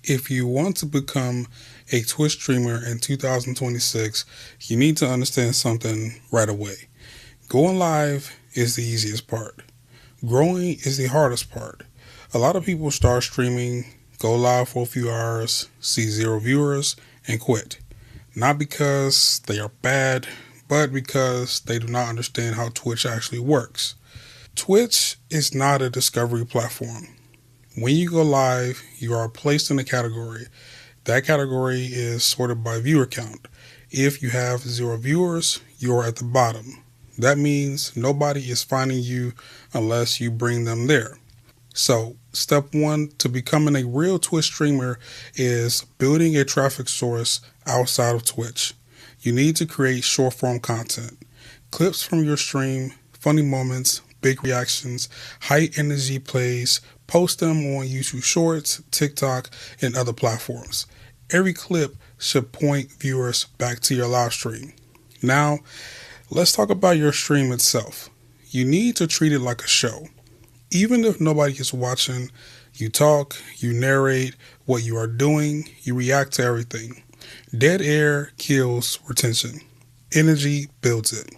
If you want to become a Twitch streamer in 2026, you need to understand something right away. Going live is the easiest part. Growing is the hardest part. A lot of people start streaming, go live for a few hours, see 0 viewers, and quit. Not because they are bad, but because they do not understand how Twitch actually works. Twitch is not a discovery platform. When you go live, you are placed in a category. That category is sorted by viewer count. If you have 0 viewers, you are at the bottom. That means nobody is finding you unless you bring them there. So, step 1 to becoming a real Twitch streamer is building a traffic source outside of Twitch. You need to create short form content. Clips from your stream, funny moments, big reactions, high energy plays, post them on YouTube Shorts, TikTok, and other platforms. Every clip should point viewers back to your live stream. Now, let's talk about your stream itself. You need to treat it like a show. Even if nobody is watching, you talk, you narrate what you are doing, you react to everything. Dead air kills retention. Energy builds it.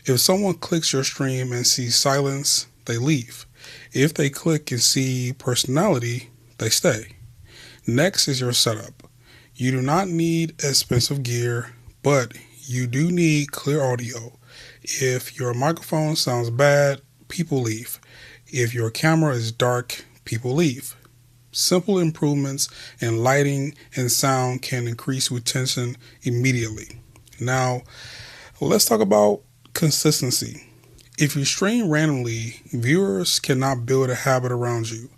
If someone clicks your stream and sees silence, they leave. If they click and see personality, they stay. Next is your setup. You do not need expensive gear, but you do need clear audio. If your microphone sounds bad, people leave. If your camera is dark, people leave. Simple improvements in lighting and sound can increase retention immediately. Now, let's talk about consistency. If you stream randomly, viewers cannot build a habit around you.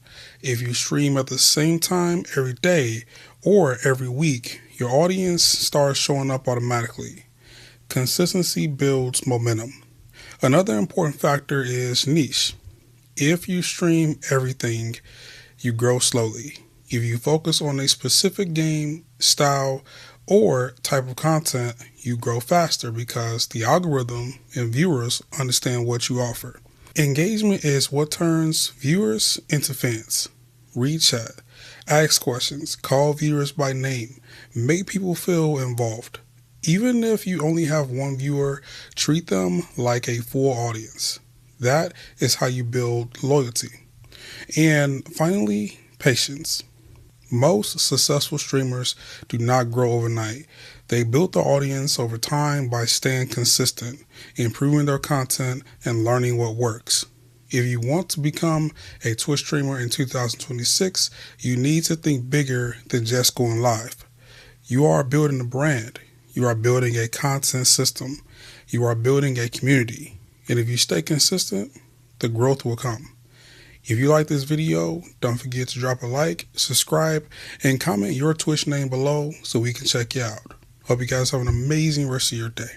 If you stream at the same time every day or every week, your audience starts showing up automatically. Consistency builds momentum. Another important factor is niche. If you stream everything, you grow slowly. If you focus on a specific game, style, or type of content, you grow faster because the algorithm and viewers understand what you offer. Engagement is what turns viewers into fans. Read chat, ask questions, call viewers by name, make people feel involved. Even if you only have one viewer, treat them like a full audience. That is how you build loyalty. And finally, patience. Most successful streamers do not grow overnight. They build the audience over time by staying consistent, improving their content, and learning what works. If you want to become a Twitch streamer in 2026, you need to think bigger than just going live. You are building a brand. You are building a content system. You are building a community. And if you stay consistent, the growth will come. If you like this video, don't forget to drop a like, subscribe, and comment your Twitch name below so we can check you out. Hope you guys have an amazing rest of your day.